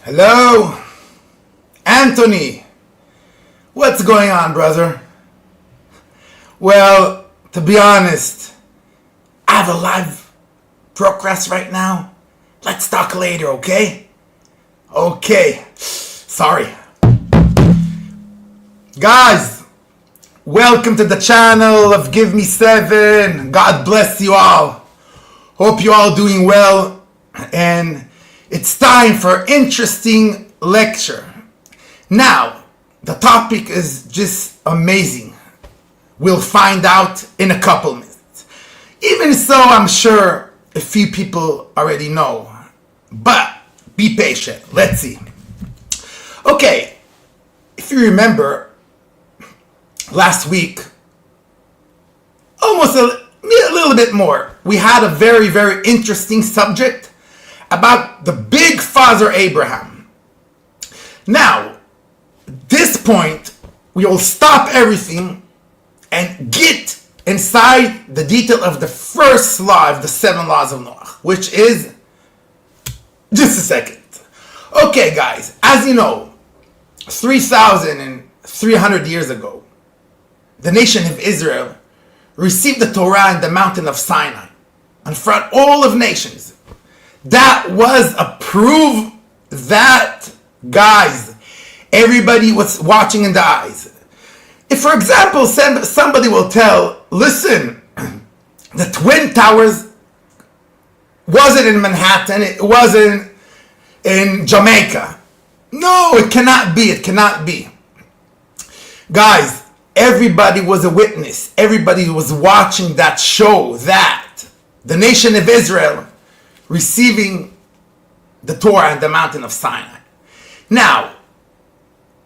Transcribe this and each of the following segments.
Hello? Anthony? What's going on, brother? Well, to be honest, I have a live broadcast right now. Let's talk later, okay? Okay. Sorry. Guys, welcome to the channel of Give Me 7. God bless you all. Hope you all doing well. And it's time for interesting lecture. Now, the topic is just amazing. We'll find out in a couple minutes. Even so, I'm sure a few people already know. But be patient. Let's see. Okay, if you remember, last week, almost a little bit more, we had a very, very interesting subject about the big father Abraham. Now, this point, we will stop everything and get inside the detail of the first law of the 7 laws of Noah, which is, just a second. Okay, guys, as you know, 3,300 years ago, the nation of Israel received the Torah in the mountain of Sinai, in front of all of nations. That was a proof that, guys, everybody was watching in the eyes. If, for example, somebody will tell, listen, the Twin Towers wasn't in Manhattan, it wasn't in Jamaica. No, it cannot be, it cannot be. Guys, everybody was a witness. Everybody was watching that show, that the nation of Israel receiving the Torah on the mountain of Sinai. Now,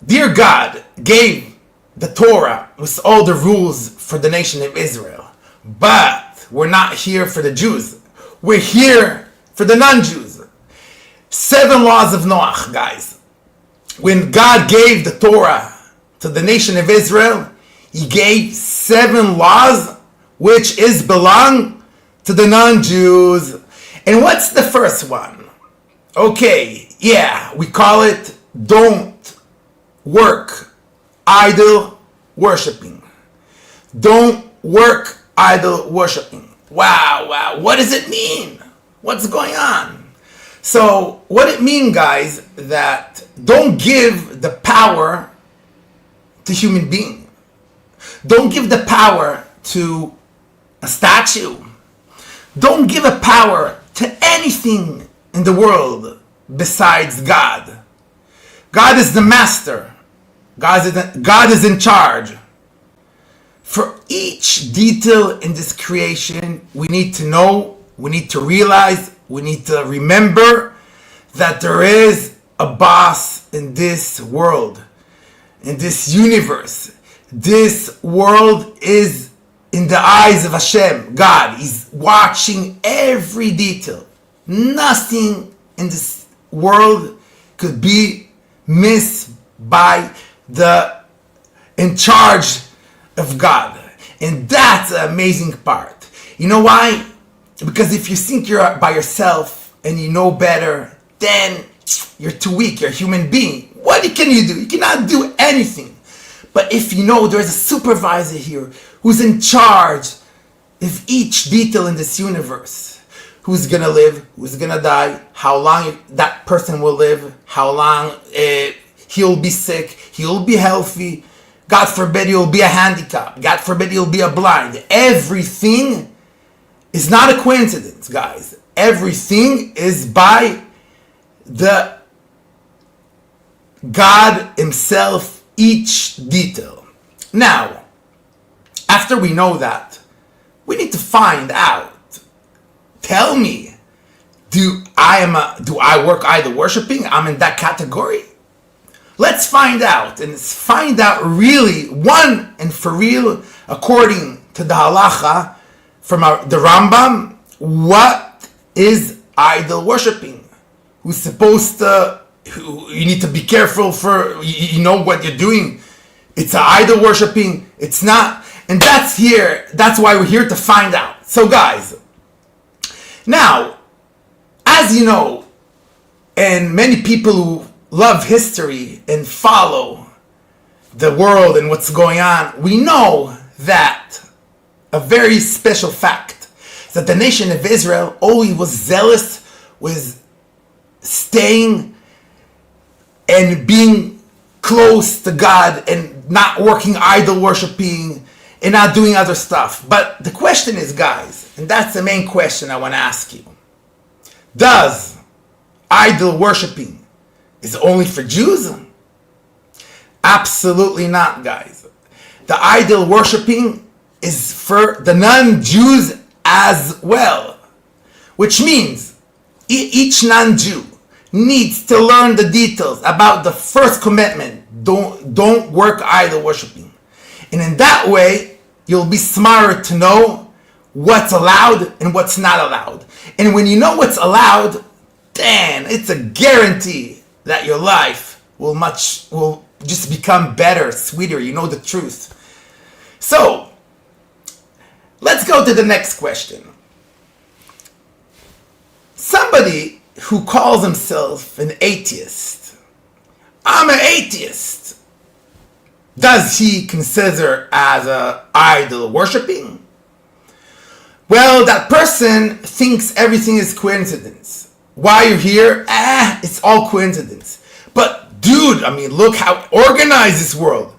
dear God gave the Torah with all the rules for the nation of Israel. But we're not here for the Jews. We're here for the non-Jews. 7 laws of Noah, guys. When God gave the Torah to the nation of Israel, He gave 7 laws which belong to the non-Jews. And what's the first one? Okay, yeah, we call it don't work idol worshiping. Don't work idol worshiping. Wow, what does it mean? What's going on? So what it means, guys, that don't give the power to human being. Don't give the power to a statue. Don't give a power to anything in the world besides God. God is the master. God is in charge. For each detail in this creation, we need to know, we need to realize, we need to remember that there is a boss in this world, in this universe. This world is in the eyes of Hashem, God. He's watching every detail. Nothing in this world could be missed by the in charge of God. And that's an amazing part. You know why? Because if you think you're by yourself and you know better, then you're too weak. You're a human being. What can you do? You cannot do anything. But if you know there's a supervisor here who's in charge of each detail in this universe, who's gonna live, who's gonna die, how long that person will live, how long he'll be sick, he'll be healthy, God forbid he'll be a handicap, God forbid he'll be a blind. Everything is not a coincidence, guys. Everything is by the God himself, each detail. Now, after we know that, we need to find out. Tell me, do I work idol worshiping? I'm in that category? Let's find out, and let's find out really, one and for real, according to the halacha from the Rambam, what is idol worshiping? Who's supposed to, you need to be careful for, you know what you're doing. It's an idol worshiping, it's not. And that's why we're here to find out. So guys, now, as you know, and many people who love history and follow the world and what's going on, we know that a very special fact is that the nation of Israel always was zealous with staying and being close to God and not working idol worshiping and not doing other stuff. But the question is, guys, and that's the main question I want to ask you. Does idol worshiping is only for Jews? Absolutely not, guys. The idol worshiping is for the non-Jews as well. Which means each non-Jew needs to learn the details about the First Commandment. Don't work idol worshiping. And in that way, you'll be smarter to know what's allowed and what's not allowed. And when you know what's allowed, then it's a guarantee that your life will just become better, sweeter. You know the truth. So, let's go to the next question. Somebody who calls himself an atheist. I'm an atheist. Does he consider as a idol worshiping? Well, that person thinks everything is coincidence. Why you're here? It's all coincidence. But dude, I mean, look how organized this world.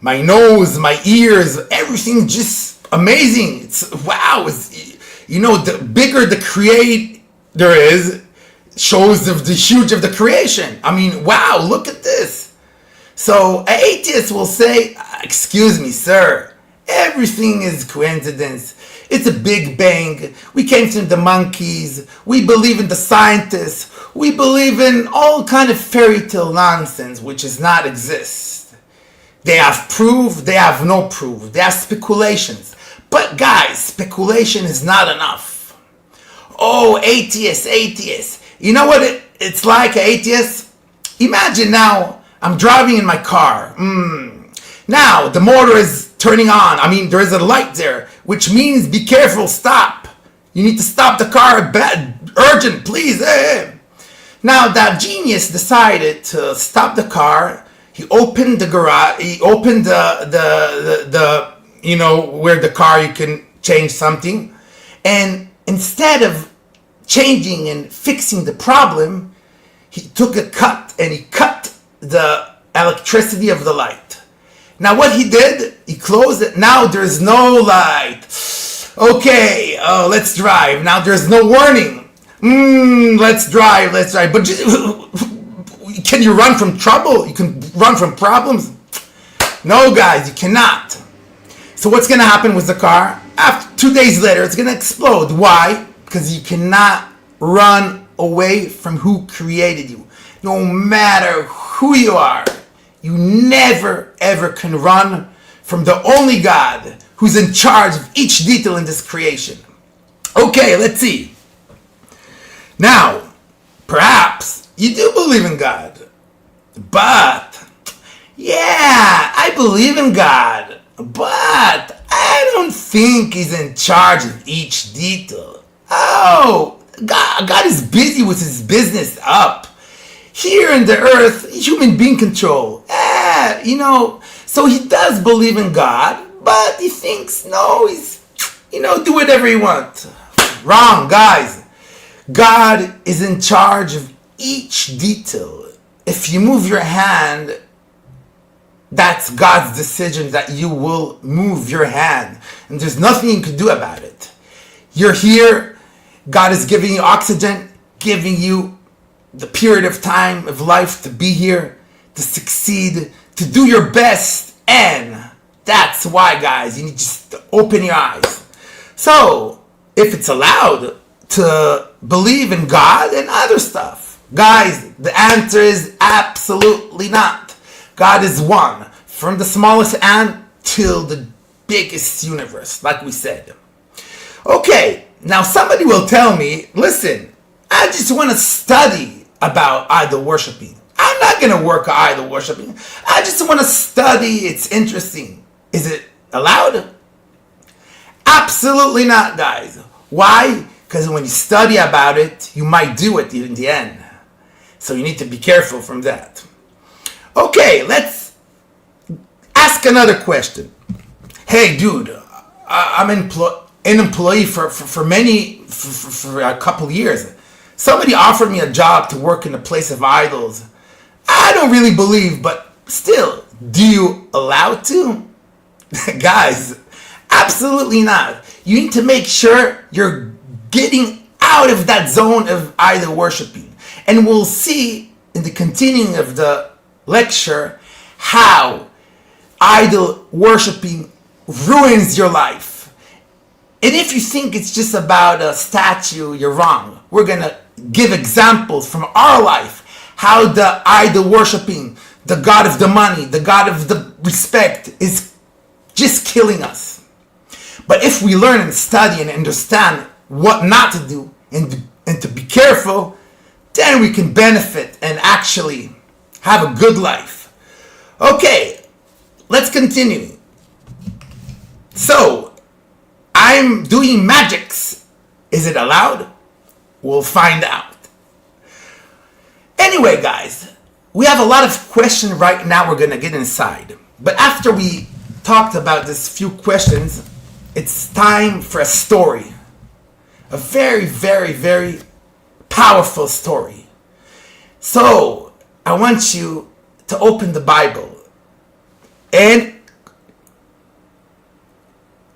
My nose, my ears, everything just amazing. It's wow. The bigger the creator is, shows of the huge of the creation. I mean, wow, look at this. So an atheist will say, excuse me, sir, everything is coincidence. It's a big bang. We came from the monkeys. We believe in the scientists. We believe in all kind of fairy tale nonsense which does not exist. They have proof, they have no proof. They have speculations. But guys, speculation is not enough. Oh, atheist. You know what it's like, atheist? Imagine now, I'm driving in my car. Now, the motor is turning on. I mean, there is a light there, which means be careful, stop. You need to stop the car, urgent, please. Now, that genius decided to stop the car. He opened the garage, he opened the where the car you can change something. And instead of changing and fixing the problem, he took a cut and he cut the electricity of the light. Now what he did, he closed it. Now there's no light. Okay, let's drive. Now there's no warning. Let's drive. But can you run from trouble? You can run from problems? No, guys, you cannot. So what's going to happen with the car? After 2 days later, it's going to explode. Why? Because you cannot run away from who created you. No matter who you are, you never ever can run from the only God who's in charge of each detail in this creation. Okay, let's see. Now, perhaps you do believe in God, but yeah, I believe in God, but I don't think he's in charge of each detail. Oh, God is busy with his business up. Here in the earth, human being control. So he does believe in God, but he thinks, no, he's, do whatever he wants. Wrong, guys. God is in charge of each detail. If you move your hand, that's God's decision that you will move your hand. And there's nothing you can do about it. You're here. God is giving you oxygen, giving you the period of time of life to be here, to succeed, to do your best. And that's why, guys, you need just to open your eyes. So, if it's allowed to believe in God and other stuff, guys, the answer is absolutely not. God is one, from the smallest ant till the biggest universe, like we said. Okay, now somebody will tell me, listen, I just want to study about idol worshiping. I'm not going to work on idol worshiping. I just want to study. It's interesting. Is it allowed? Absolutely not, guys. Why? Because when you study about it, you might do it in the end. So you need to be careful from that. Okay, let's ask another question. Hey, dude, I'm an employee for a couple years. Somebody offered me a job to work in a place of idols. I don't really believe, but still, do you allow to? Guys, absolutely not. You need to make sure you're getting out of that zone of idol worshiping. And we'll see in the continuing of the lecture how idol worshiping ruins your life. And if you think it's just about a statue, you're wrong. We're going to give examples from our life how the idol worshiping, the God of the money, the God of the respect is just killing us. But if we learn and study and understand what not to do and to be careful, then we can benefit and actually have a good life. Okay, let's continue. So, I'm doing magics. Is it allowed? We'll find out. Anyway, guys, we have a lot of questions right now we're going to get inside. But after we talked about this few questions, it's time for a story. A very, very, very powerful story. So, I want you to open the Bible and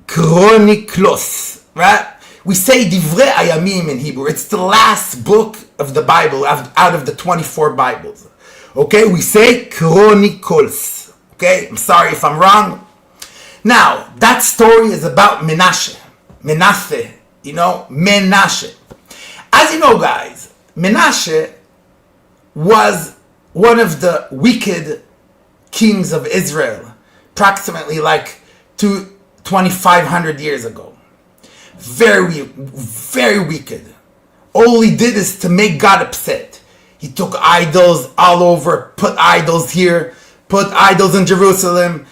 Chroniclos, right? We say Divrei Hayamim in Hebrew. It's the last book of the Bible out of the 24 Bibles. Okay, we say Chronicles. Okay, I'm sorry if I'm wrong. Now, that story is about Menashe. Menashe. As you know, guys, Menashe was one of the wicked kings of Israel, approximately like 2,500 years ago. Very, very wicked. All he did is to make God upset. He took idols all over, put idols here, put idols in Jerusalem,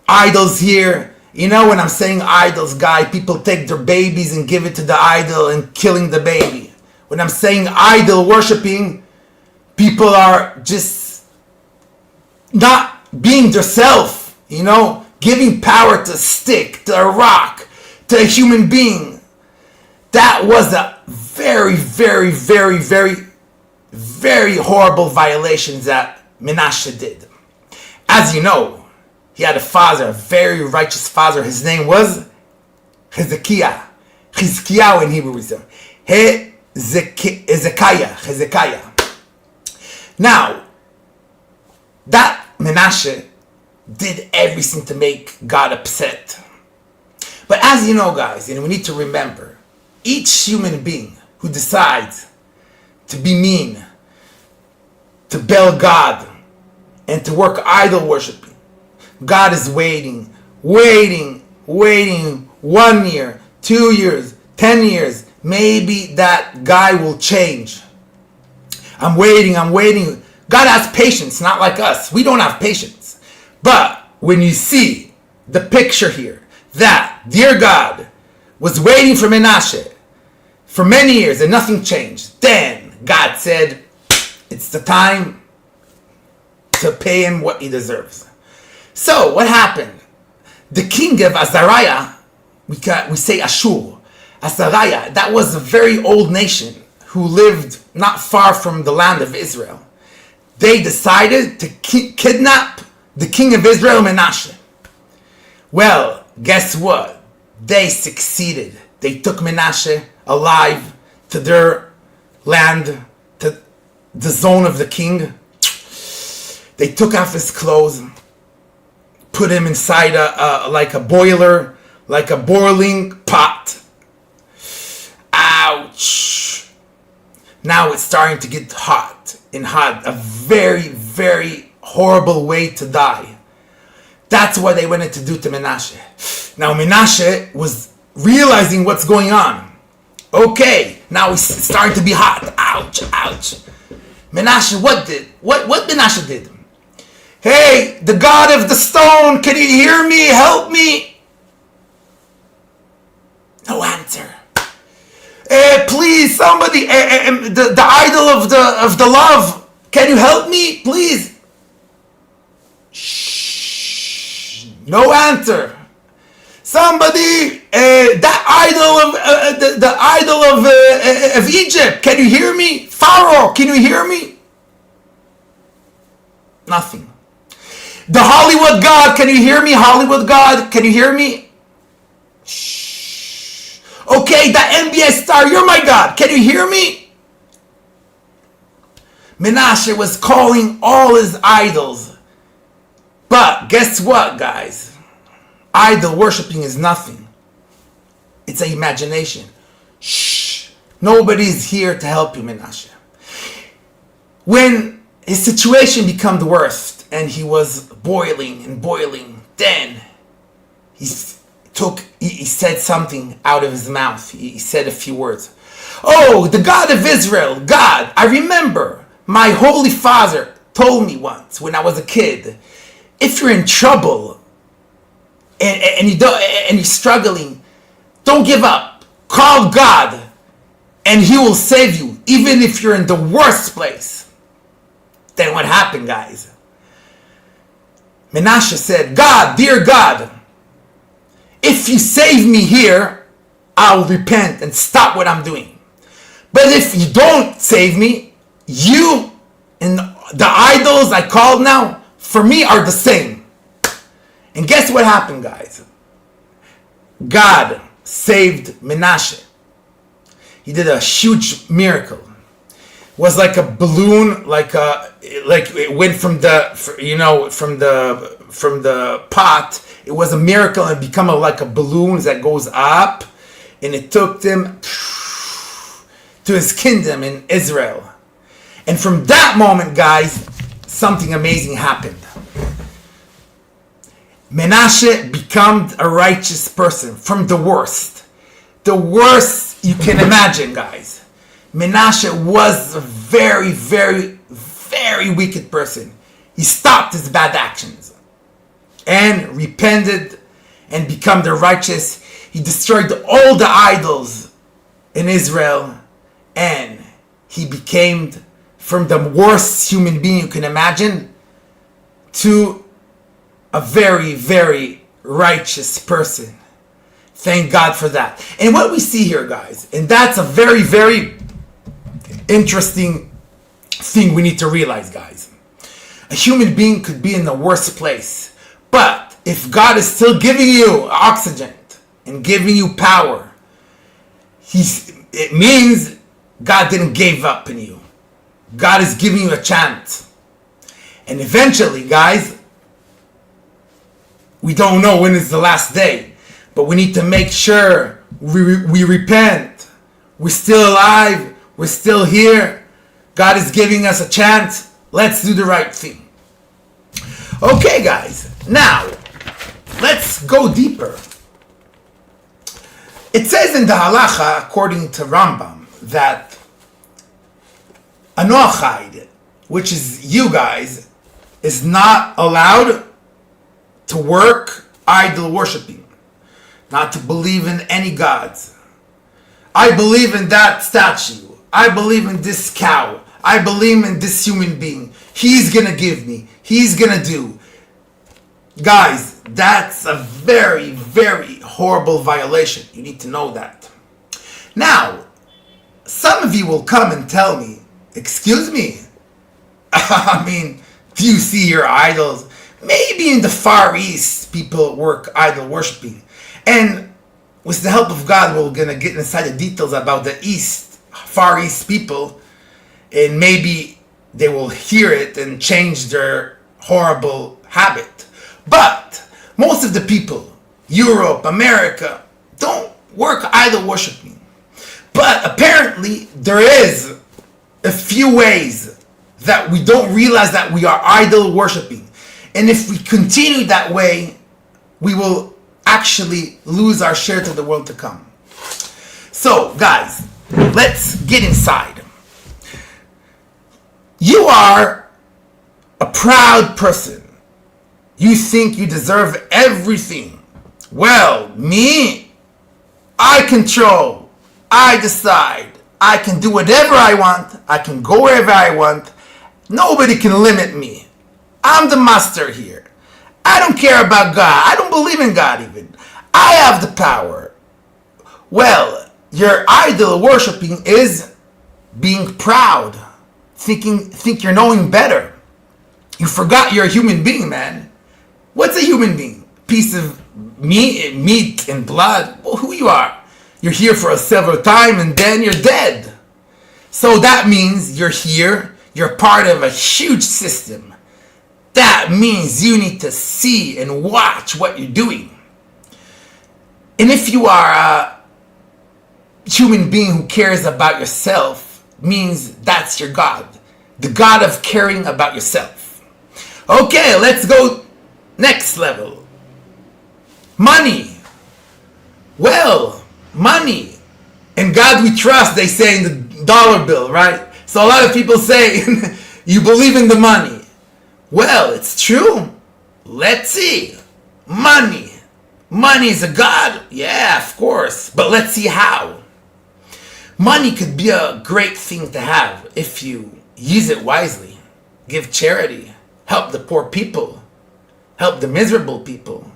idols here. You know, when I'm saying idols, guy, people take their babies and give it to the idol and killing the baby. When I'm saying idol worshiping, people are just not being themselves, giving power to a stick, to a rock, to a human being. That was a very, very, very, very, very horrible violation that Menashe did. As you know, he had a father, a very righteous father. His name was Hezekiah. Chizkiyahu in Hebrew is Hezekiah. Now, that Menashe did everything to make God upset. But as you know, guys, and we need to remember, each human being who decides to be mean, to bail God, and to work idol worshiping, God is waiting 1 year, 2 years, 10 years. Maybe that guy will change. I'm waiting. God has patience, not like us. We don't have patience. But when you see the picture here, that dear God was waiting for Menashe for many years and nothing changed, then God said, it's the time to pay him what he deserves. So, what happened? The king of Azariah, we say Ashur, Azariah, that was a very old nation who lived not far from the land of Israel. They decided to kidnap the king of Israel, Menashe. Well, guess what? They succeeded. They took Menashe alive to their land, to the zone of the king. They took off his clothes, put him inside like a boiler, like a boiling pot. Ouch! Now it's starting to get hot. A very, very horrible way to die. That's what they wanted to do to Menashe. Now Menashe was realizing what's going on. Okay, now it's starting to be hot. Ouch! Menashe, what Menashe did? Hey, the God of the stone, can you hear me? Help me! No answer. Please, somebody, the idol of the love, Can you help me, please? Shh. No answer. Somebody, that idol of the idol of Egypt. Can you hear me? Pharaoh, can you hear me? Nothing. The Hollywood God, can you hear me? Hollywood God, can you hear me? Shh. Okay, that NBA star, you're my God. Can you hear me? Menashe was calling all his idols. But guess what, guys? Idol worshiping is nothing. It's an imagination. Shh. Nobody's here to help you, Menashe. When his situation became the worst and he was boiling and boiling, then he said something out of his mouth. He said a few words. Oh, the God of Israel, God, I remember my holy father told me once when I was a kid, if you're in trouble and you're struggling, don't give up. Call God and he will save you, even if you're in the worst place. Then what happened, guys? Menashe said, God, dear God, if you save me here, I'll repent and stop what I'm doing. But if you don't save me, you and the idols I called now, for me are the same. And guess what happened, guys? God saved Menashe. He did a huge miracle. It was like a balloon, like it went from the pot. It was a miracle and become like a balloon that goes up, and it took them to his kingdom in Israel. And from that moment, guys, something amazing happened. Menashe became a righteous person from the worst. The worst you can imagine, guys. Menashe was a very, very, very wicked person. He stopped his bad actions and repented and became the righteous. He destroyed all the idols in Israel, and he became from the worst human being you can imagine to a very, very righteous person. Thank God for that. And what we see here, guys, and that's a very, very interesting thing we need to realize, guys. A human being could be in the worst place, but if God is still giving you oxygen and giving you power, it means God didn't give up on you. God is giving you a chance. And eventually, guys, we don't know when is the last day, but we need to make sure we repent. We're still alive. We're still here. God is giving us a chance. Let's do the right thing. Okay, guys. Now, let's go deeper. It says in the halacha, according to Rambam, that a noachide, which is you guys, is not allowed to work idol worshiping, not to believe in any gods. I believe in that statue. I believe in this cow. I believe in this human being. He's gonna give me. He's gonna do. Guys, that's a very, very horrible violation. You need to know that. Now, some of you will come and tell me, excuse me, I mean, do you see your idols? Maybe in the Far East, people work idol worshiping. And with the help of God, we're going to get inside the details about the Far East people. And maybe they will hear it and change their horrible habit. But most of the people, Europe, America, don't work idol worshiping. But apparently, there is a few ways that we don't realize that we are idol worshiping. And if we continue that way, we will actually lose our share to the world to come. So, guys, let's get inside. You are a proud person. You think you deserve everything. Well, me, I control. I decide. I can do whatever I want. I can go wherever I want. Nobody can limit me. I'm the master here. I don't care about God. I don't believe in God even. I have the power. Well, your idol worshiping is being proud. Think you're knowing better. You forgot you're a human being, man. What's a human being? Piece of meat and blood? Well, who you are? You're here for a several time and then you're dead. So that means you're here. You're part of a huge system. That means you need to see and watch what you're doing. And if you are a human being who cares about yourself, means that's your God. The God of caring about yourself. Okay, let's go next level. Money. Well, money. In God we trust, they say in the dollar bill, right? So a lot of people say, you believe in the money. Well, it's true. Let's see. Money. Money is a God? Yeah, of course. But let's see how. Money could be a great thing to have if you use it wisely. Give charity. Help the poor people. Help the miserable people.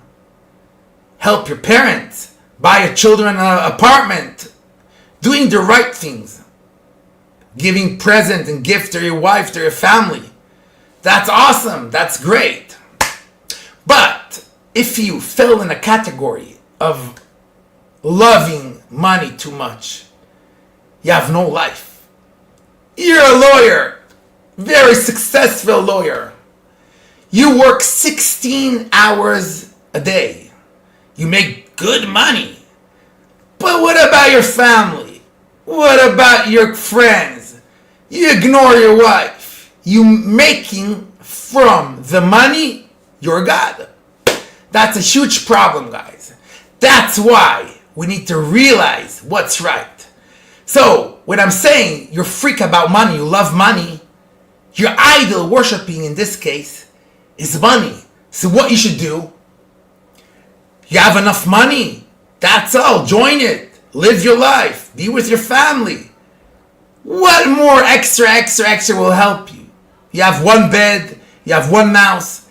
Help your parents. Buy your children an apartment. Doing the right things. Giving present and gift to your wife, to your family. That's awesome. That's great. But if you fell in a category of loving money too much, you have no life. You're a lawyer. Very successful lawyer. You work 16 hours a day. You make good money. But what about your family? What about your friends? You ignore your wife. You making from the money your God. That's a huge problem, guys. That's why we need to realize what's right. So, when I'm saying you're freak about money, you love money, your idol worshiping in this case is money. So what you should do, you have enough money, that's all, join it, live your life, be with your family. What more extra will help you? You have one bed, you have one mouse,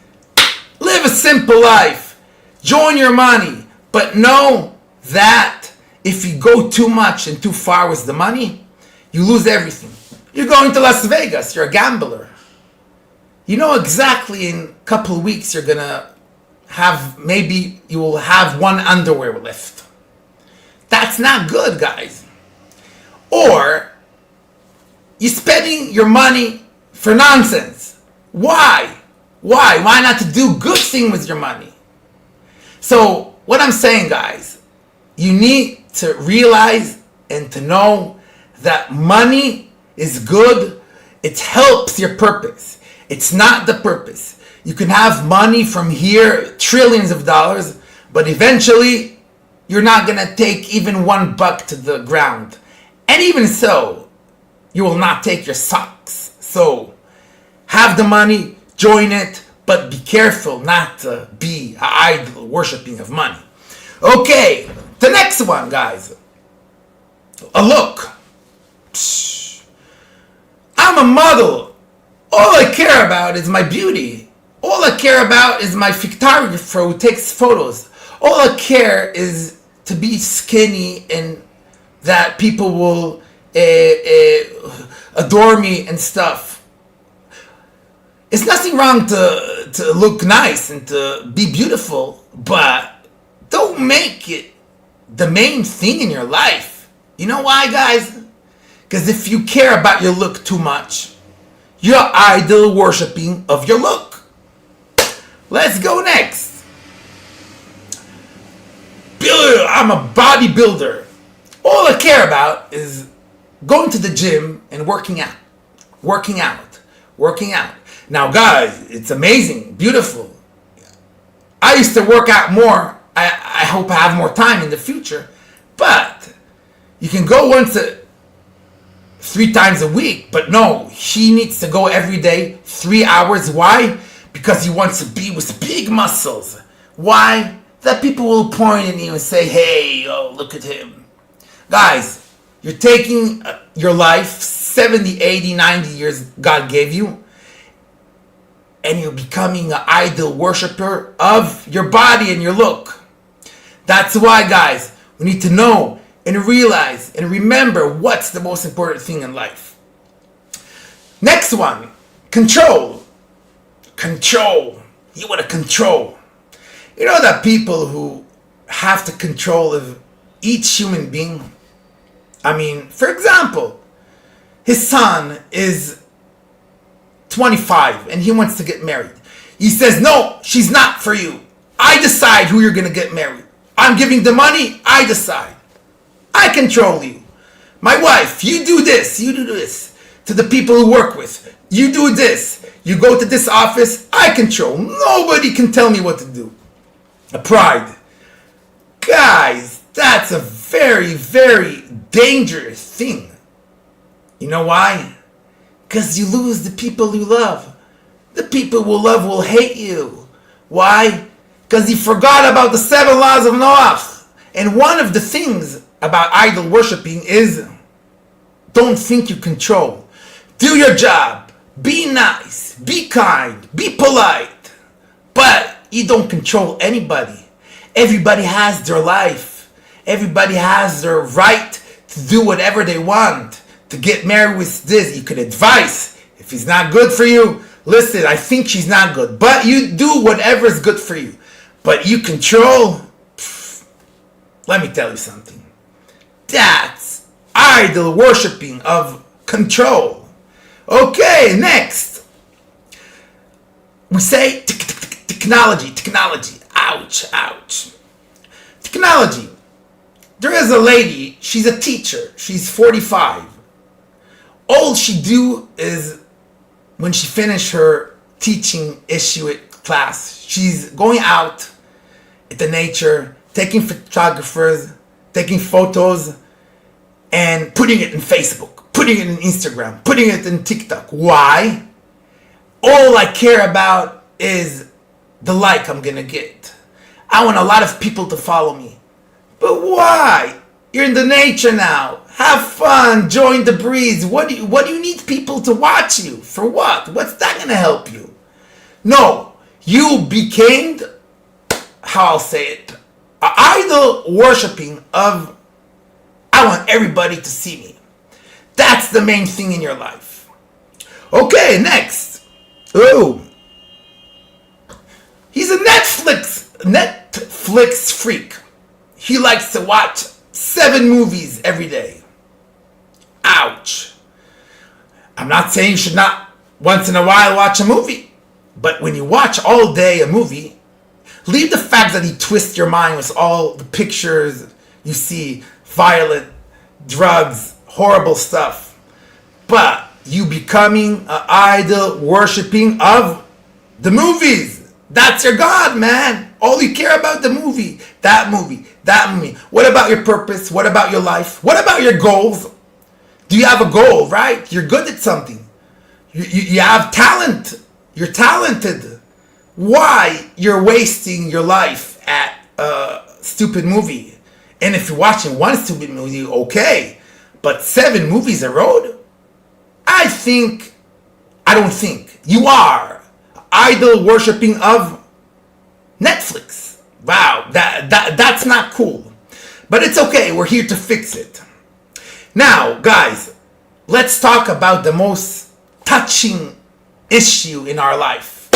live a simple life, join your money, but know that if you go too much and too far with the money, you lose everything. You're going to Las Vegas, you're a gambler. You know exactly in a couple of weeks you're gonna have, maybe you will have one underwear left. That's not good, guys. Or you're spending your money for nonsense. Why? Why not to do good thing with your money? So what I'm saying, guys, you need to realize and to know that money is good. It helps your purpose. It's not the purpose. You can have money from here, trillions of dollars, but eventually you're not going to take even $1 to the ground. And even so, you will not take your socks. So have the money, join it, but be careful not to be an idol worshiping of money. Okay, the next one, guys. A look. Psh. I'm a model. All I care about is my beauty. All I care about is my photographer who takes photos. All I care is to be skinny and that people will adore me and stuff. It's nothing wrong to look nice and to be beautiful, but don't make it the main thing in your life. You know why, guys? Because if you care about your look too much, you're idol worshipping of your look. Let's go next. I'm a bodybuilder. All I care about is going to the gym and working out. Working out. Now, guys, it's amazing, beautiful. I used to work out more. I hope I have more time in the future. But you can go 3 times a week. But no, he needs to go every day, 3 hours. Why? Because he wants to be with big muscles. Why? That people will point at you and say, hey, oh, look at him. Guys, you're taking your life, 70, 80, 90 years God gave you, and you're becoming an idol worshiper of your body and your look. That's why, guys, we need to know and realize and remember what's the most important thing in life. Next one, control. Control. You want to control. You know that people who have to control of each human being? I mean, for example, his son is 25 and he wants to get married. He says, no, she's not for you. I decide who you're going to get married. I'm giving the money, I decide. I control you. My wife, you do this, you do this. To the people who work with, you do this. You go to this office, I control. Nobody can tell me what to do. A pride. Guys, that's a very, very dangerous thing. You know why? Because you lose the people you love. The people who love will hate you. Why? Because you forgot about the 7 laws of Noah. And one of the things about idol worshiping is don't think you control. Do your job. Be nice. Be kind. Be polite. But you don't control anybody. Everybody has their life. Everybody has their right to do whatever they want. To get married with this, you can advise. If he's not good for you, listen, I think she's not good. But you do whatever is good for you. But you control, let me tell you something. That's idol worshipping of control. Okay, next. We say technology. Ouch, ouch. Technology. There is a lady, she's a teacher. She's 45. All she do is, when she finished her teaching issue at class, she's going out at the nature, taking photographers, taking photos, and putting it in Facebook, putting it in Instagram, putting it in TikTok. Why? All I care about is the like I'm gonna get. I want a lot of people to follow me. But why? You're in the nature now. Have fun. Join the breeze. What do you need people to watch you? For what? What's that gonna help you? No. You became, how I'll say it, an idol worshipping of, I want everybody to see me. That's the main thing in your life. Okay, next. Oh. He's a Netflix freak. He likes to watch 7 movies every day. Ouch. I'm not saying you should not once in a while watch a movie. But when you watch all day a movie, leave the fact that he twists your mind with all the pictures you see, violent, drugs, horrible stuff. But you becoming an idol worshipping of the movies. That's your God, man. All you care about the movie. That movie. That movie. What about your purpose? What about your life? What about your goals? Do you have a goal, right? You're good at something. You have talent. You're talented. Why you're wasting your life at a stupid movie? And if you're watching one stupid movie, okay. But 7 movies a road? I don't think. You are idol worshipping of Netflix. Wow, that's not cool. But it's okay, we're here to fix it. Now, guys, let's talk about the most touching issue in our life.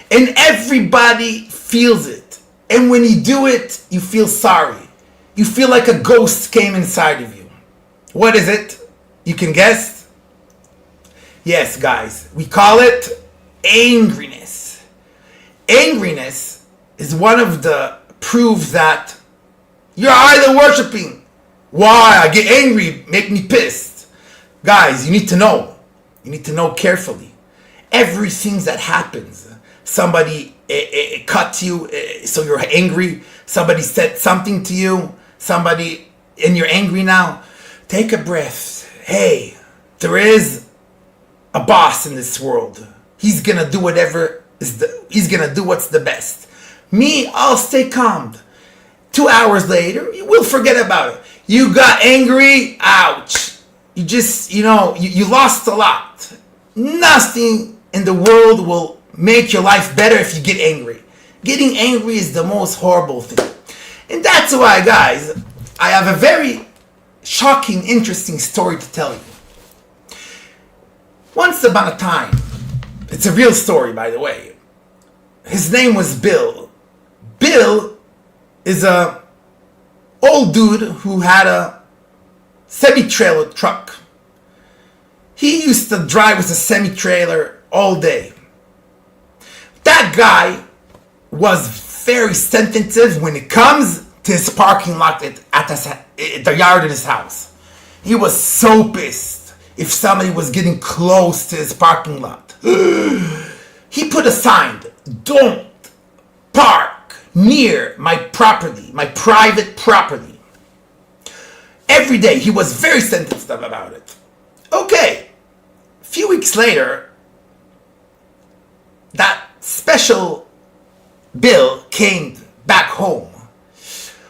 And everybody feels it. And when you do it, you feel sorry. You feel like a ghost came inside of you. What is it? You can guess? Yes, guys, we call it angriness. Angriness is one of the proofs that you're idol worshipping. Why? I get angry, make me pissed. Guys, you need to know. You need to know carefully. Everything that happens, somebody cut you, so you're angry. Somebody said something to you, and you're angry now. Take a breath. Hey, there is a boss in this world. He's gonna do he's gonna do what's the best. Me, I'll stay calm. 2 hours later, we'll forget about it. You got angry, ouch. You just, you lost a lot. Nothing in the world will make your life better if you get angry. Getting angry is the most horrible thing. And that's why, guys, I have a very shocking, interesting story to tell you. Once upon a time, it's a real story, by the way. His name was Bill. Bill is a old dude who had a semi-trailer truck. He used to drive with a semi-trailer all day. That guy was very sensitive when it comes to his parking lot at the yard of his house. He was so pissed if somebody was getting close to his parking lot. He put a sign, "Don't park near my property, my private property." Every day he was very sensitive about it. Okay, a few weeks later, that special Bill came back home.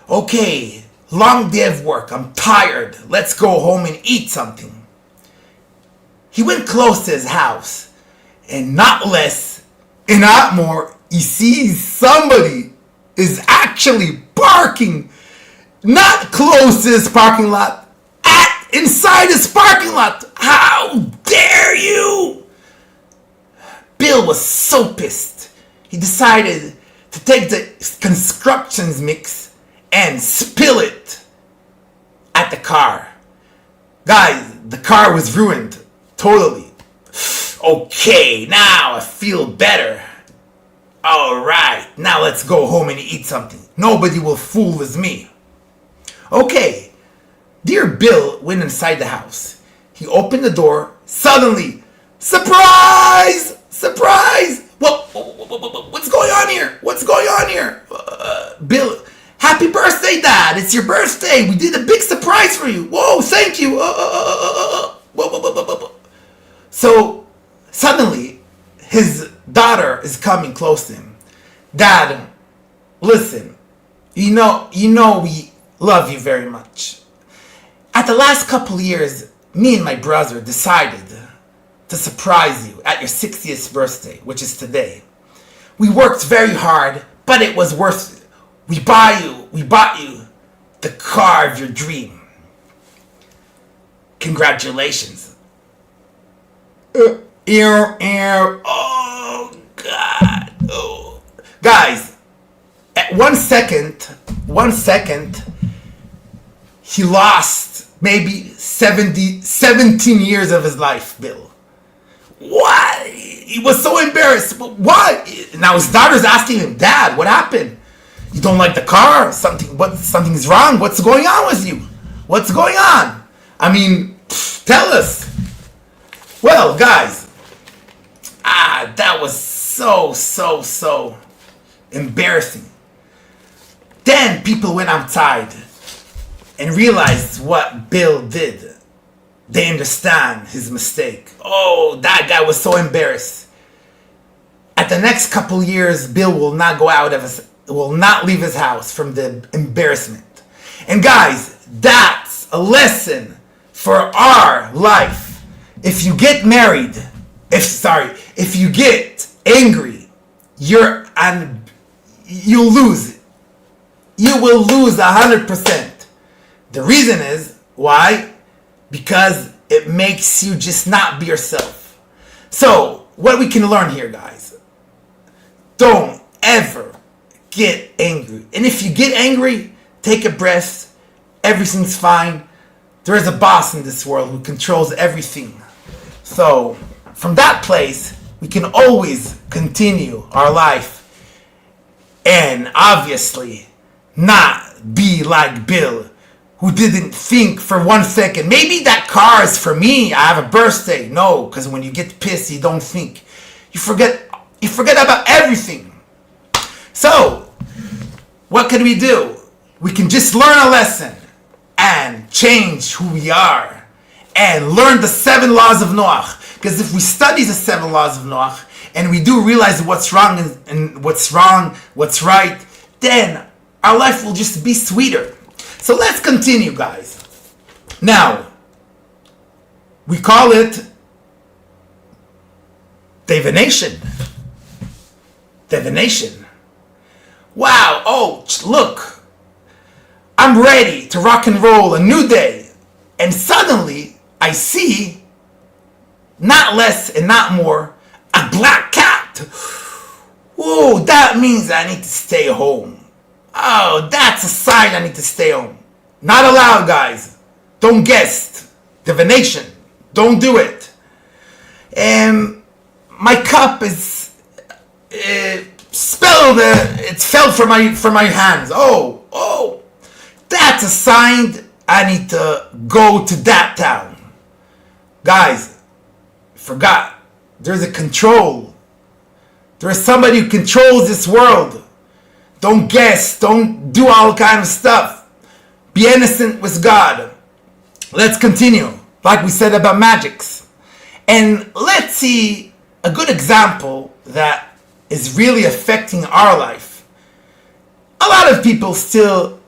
Okay, long day of work, I'm tired, let's go home and eat something. He went close to his house, and not less and not more, he sees somebody is actually parking not close to his parking lot, inside his parking lot. How dare you! Bill was so pissed. He decided to take the construction mix and spill it at the car. Guys, the car was ruined totally. Okay, now I feel better. Alright, now let's go home and eat something. Nobody will fool with me. Okay, dear Bill went inside the house. He opened the door. Suddenly, surprise! Surprise! What's going on here? What's going on here? Bill, happy birthday, Dad! It's your birthday. We did a big surprise for you. Whoa, thank you. So suddenly, his daughter is coming close to him. Dad, listen. You know we love you very much. At the last couple years, me and my brother decided to surprise you at your 60th birthday, which is today. We worked very hard, but it was worth it. We bought you the car of your dream. Congratulations. Oh God. Oh. Guys, at 1 second, he lost maybe 17 years of his life, Bill. What? He was so embarrassed. What? Now his daughter's asking him, Dad, what happened? You don't like the car? Something's wrong? What's going on with you? What's going on? I mean, tell us. Well, guys, that was so embarrassing. Then people went outside and realized what Bill did. They understand his mistake. Oh, that guy was so embarrassed. At the next couple years, Bill will not leave his house from the embarrassment. And guys, that's a lesson for our life. If you get married, if you get angry, you'll lose. You will lose 100%. The reason is, why? Because it makes you just not be yourself. So, what we can learn here, guys, don't ever get angry. And if you get angry, take a breath. Everything's fine. There is a boss in this world who controls everything. So, from that place, we can always continue our life. And obviously, not be like Bill, who didn't think for 1 second, maybe that car is for me, I have a birthday. No, because when you get pissed, you don't think. You forget about everything. So, what can we do? We can just learn a lesson and change who we are and learn the 7 laws of Noach. Because if we study the 7 laws of Noach and we do realize what's wrong and what's right, then our life will just be sweeter. So let's continue, guys. Now, we call it Divination. Divination. Wow, oh, look. I'm ready to rock and roll a new day. And suddenly, I see, not less and not more, a black cat. Whoa, that means I need to stay home. Oh, that's a sign I need to stay home. Not allowed, guys. Don't guess. Divination. Don't do it. My cup is spilled. It fell from my hands. Oh, that's a sign I need to go to that town. Guys, forgot. There's a control. There is somebody who controls this world. Don't guess. Don't do all kind of stuff. Be innocent with God. Let's continue. Like we said about magics. And let's see a good example that is really affecting our life. A lot of people still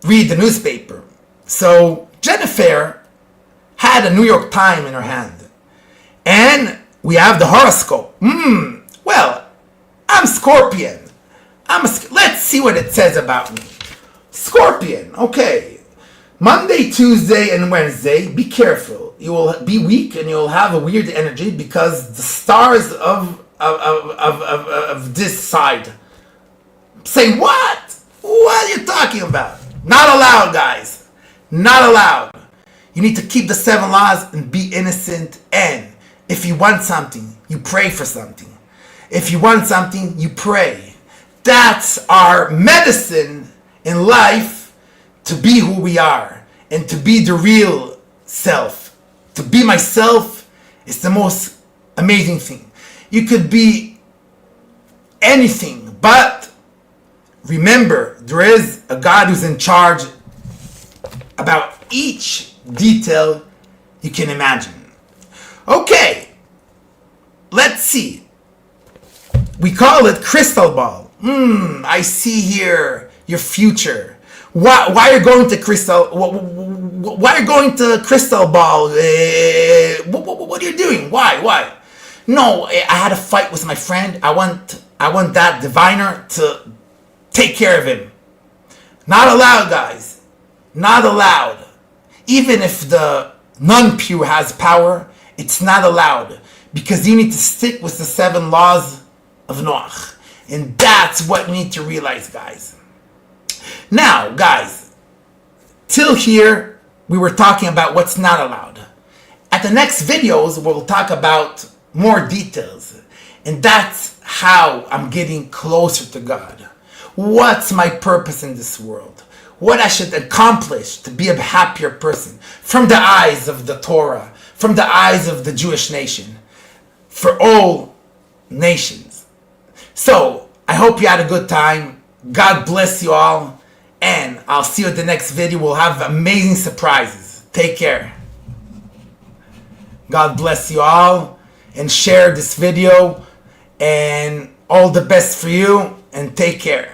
read the newspaper. So Jennifer had a New York Times in her hand. And we have the horoscope. Well, I'm Scorpion. Let's see what it says about me. Scorpion, okay. Monday, Tuesday, and Wednesday, be careful. You will be weak and you'll have a weird energy because the stars of this side say, what? What are you talking about? Not allowed, guys. Not allowed. You need to keep the 7 laws and be innocent. And if you want something, you pray for something. If you want something, you pray. That's our medicine in life, to be who we are and to be the real self. To be myself is the most amazing thing. You could be anything, but remember, there is a God who's in charge about each detail you can imagine. Okay, let's see. We call it crystal ball. I see here your future. Why are you going to crystal? Why are you going to crystal ball? What are you doing? Why? No, I had a fight with my friend. I want that diviner to take care of him. Not allowed, guys. Not allowed. Even if the non-pure has power, it's not allowed. Because you need to stick with the 7 laws of Noach. And that's what we need to realize, guys. Now, guys, till here, we were talking about what's not allowed. At the next videos, we'll talk about more details. And that's how I'm getting closer to God. What's my purpose in this world? What I should accomplish to be a happier person from the eyes of the Torah, from the eyes of the Jewish nation, for all nations. So, I hope you had a good time. God bless you all. And I'll see you at the next video. We'll have amazing surprises. Take care. God bless you all. And share this video. And all the best for you. And take care.